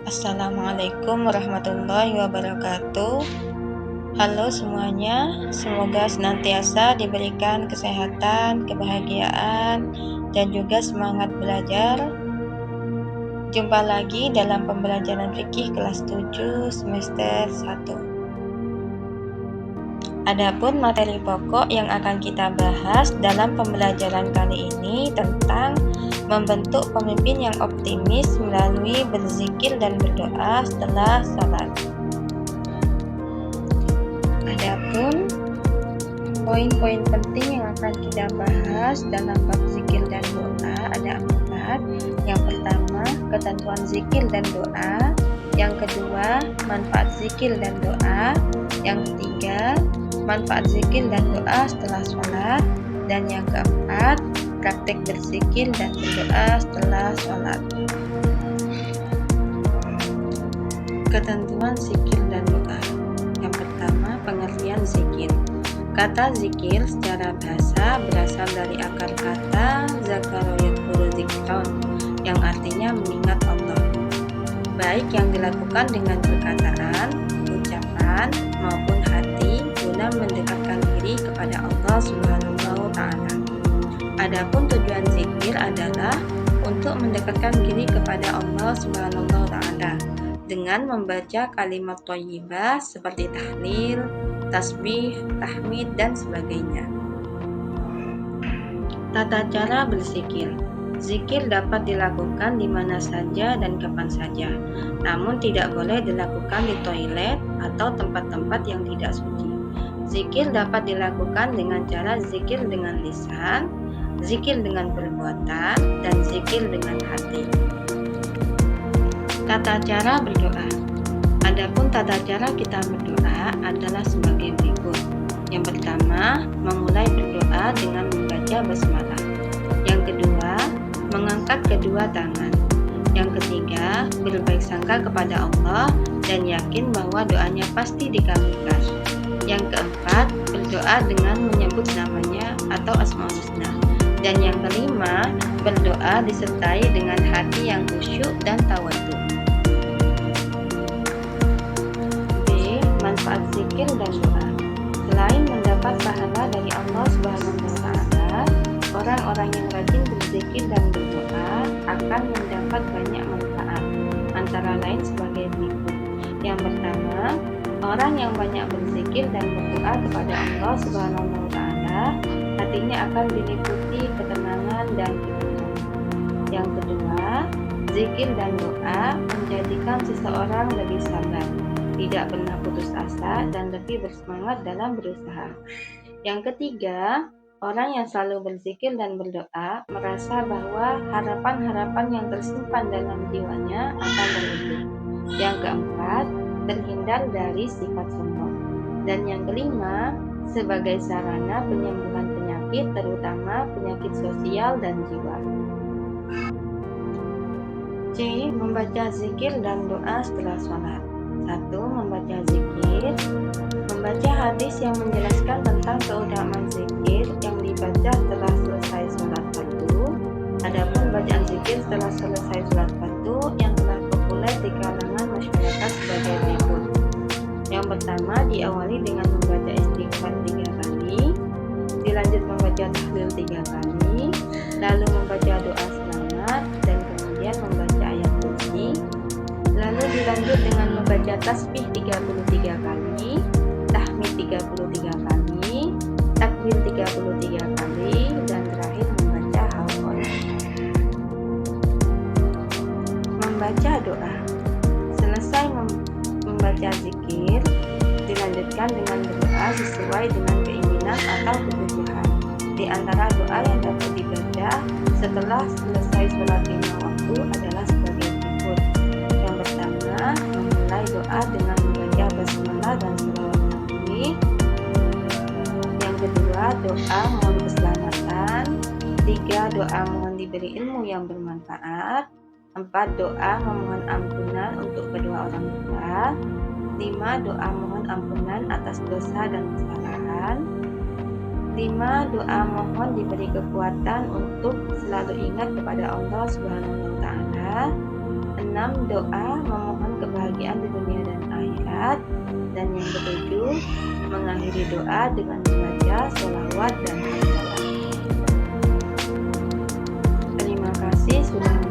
Assalamualaikum warahmatullahi wabarakatuh. Halo semuanya, semoga senantiasa diberikan kesehatan, kebahagiaan, dan juga semangat belajar. Jumpa lagi dalam pembelajaran fikih kelas 7 semester 1. Adapun materi pokok yang akan kita bahas dalam pembelajaran kali ini tentang membentuk pemimpin yang optimis melalui berzikir dan berdoa setelah salat. Adapun poin-poin penting yang akan kita bahas dalam bab zikir dan doa ada 4. Yang pertama, ketentuan zikir dan doa. Yang kedua, manfaat zikir dan doa. Yang ketiga, manfaat zikir dan doa setelah sholat. Dan yang keempat, praktek berzikir dan berdoa setelah sholat. Ketentuan zikir dan doa. Yang pertama, pengertian zikir. Kata zikir secara bahasa berasal dari akar kata zakara yadhkuru zikron, yang artinya mengingat Allah, baik yang dilakukan dengan perkataan, ucapan, maupun hati guna mendekatkan diri kepada Allah Subhanahu wa Ta'ala. Adapun tujuan zikir adalah untuk mendekatkan diri kepada Allah Subhanahu wa Ta'ala dengan membaca kalimat thayyibah seperti tahlil, tasbih, tahmid, dan sebagainya. Tata cara berzikir. Zikir dapat dilakukan di mana saja dan kapan saja, namun tidak boleh dilakukan di toilet atau tempat-tempat yang tidak suci. Zikir dapat dilakukan dengan cara zikir dengan lisan, zikir dengan perbuatan, dan zikir dengan hati. Tata cara berdoa. Adapun tata cara kita berdoa adalah sebagai berikut. Yang pertama, memulai berdoa dengan membaca basmalah. Yang kedua, mengangkat kedua tangan. Yang ketiga, berbaik sangka kepada Allah dan yakin bahwa doanya pasti dikabulkan. Yang keempat, berdoa dengan menyebut namanya atau Asmaul Husna. Dan yang kelima, berdoa disertai dengan hati yang khusyuk dan tawadhu. B. Manfaat zikir dan doa. Selain mendapat pahala dari Allah Subhanahu wa Ta'ala, orang-orang yang rajin berzikir dan berdoa akan mendapat banyak manfaat, antara lain sebagai berikut. Yang pertama, orang yang banyak berzikir dan berdoa kepada Allah Subhanahu wa Ta'ala, hatinya akan diliputi ketenangan dan hiburan. Yang kedua, zikir dan doa menjadikan seseorang lebih sabar, tidak pernah putus asa, dan lebih bersemangat dalam berusaha. Yang ketiga, orang yang selalu berzikir dan berdoa merasa bahwa harapan-harapan yang tersimpan dalam jiwanya akan terwujud. Yang keempat, terhindar dari sifat sombong. Dan yang kelima, sebagai sarana penyembuhan penyakit, terutama penyakit sosial dan jiwa. C. Membaca zikir dan doa setelah sholat. 1. Membaca zikir. Membaca hadis yang menjelaskan tentang keutamaan zikir yang dibaca setelah selesai sholat fardu. Adapun bacaan zikir setelah selesai sholat fardu yang telah populer di kalangan masyarakat sebagai berikut. Yang pertama, diawali dengan membaca istighfar 3 kali, dilanjut membaca tahlil 3 kali, lalu membaca doa selamat, dan kemudian membaca ayat kursi. Lalu dilanjut dengan membaca tasbih 33 kali, tahmid 33 kali, takbir 33 kali, dan terakhir membaca hauqalah. Membaca doa. Selesai membaca zikir, dilanjutkan dengan berdoa sesuai dengan keinginan atau kebutuhan. Di antara doa yang dapat dibaca setelah selesai sholat 5 waktu adalah sebagai berikut. Yang pertama, memulai doa dengan membaca basmalah dan sholawat Nabi. Yang kedua, doa mohon keselamatan. 3. Doa mohon diberi ilmu yang bermanfaat. 4. Doa memohon ampunan untuk kedua orang tua. 5. Doa mohon ampunan atas dosa dan kesalahan. 5. Doa mohon diberi kekuatan untuk selalu ingat kepada Allah Subhanahu wa Ta'ala. 6. keenam, doa memohon kebahagiaan di dunia dan akhirat. Dan yang ketujuh, mengakhiri doa dengan membaca sholawat dan hamdalah. Terima kasih sudah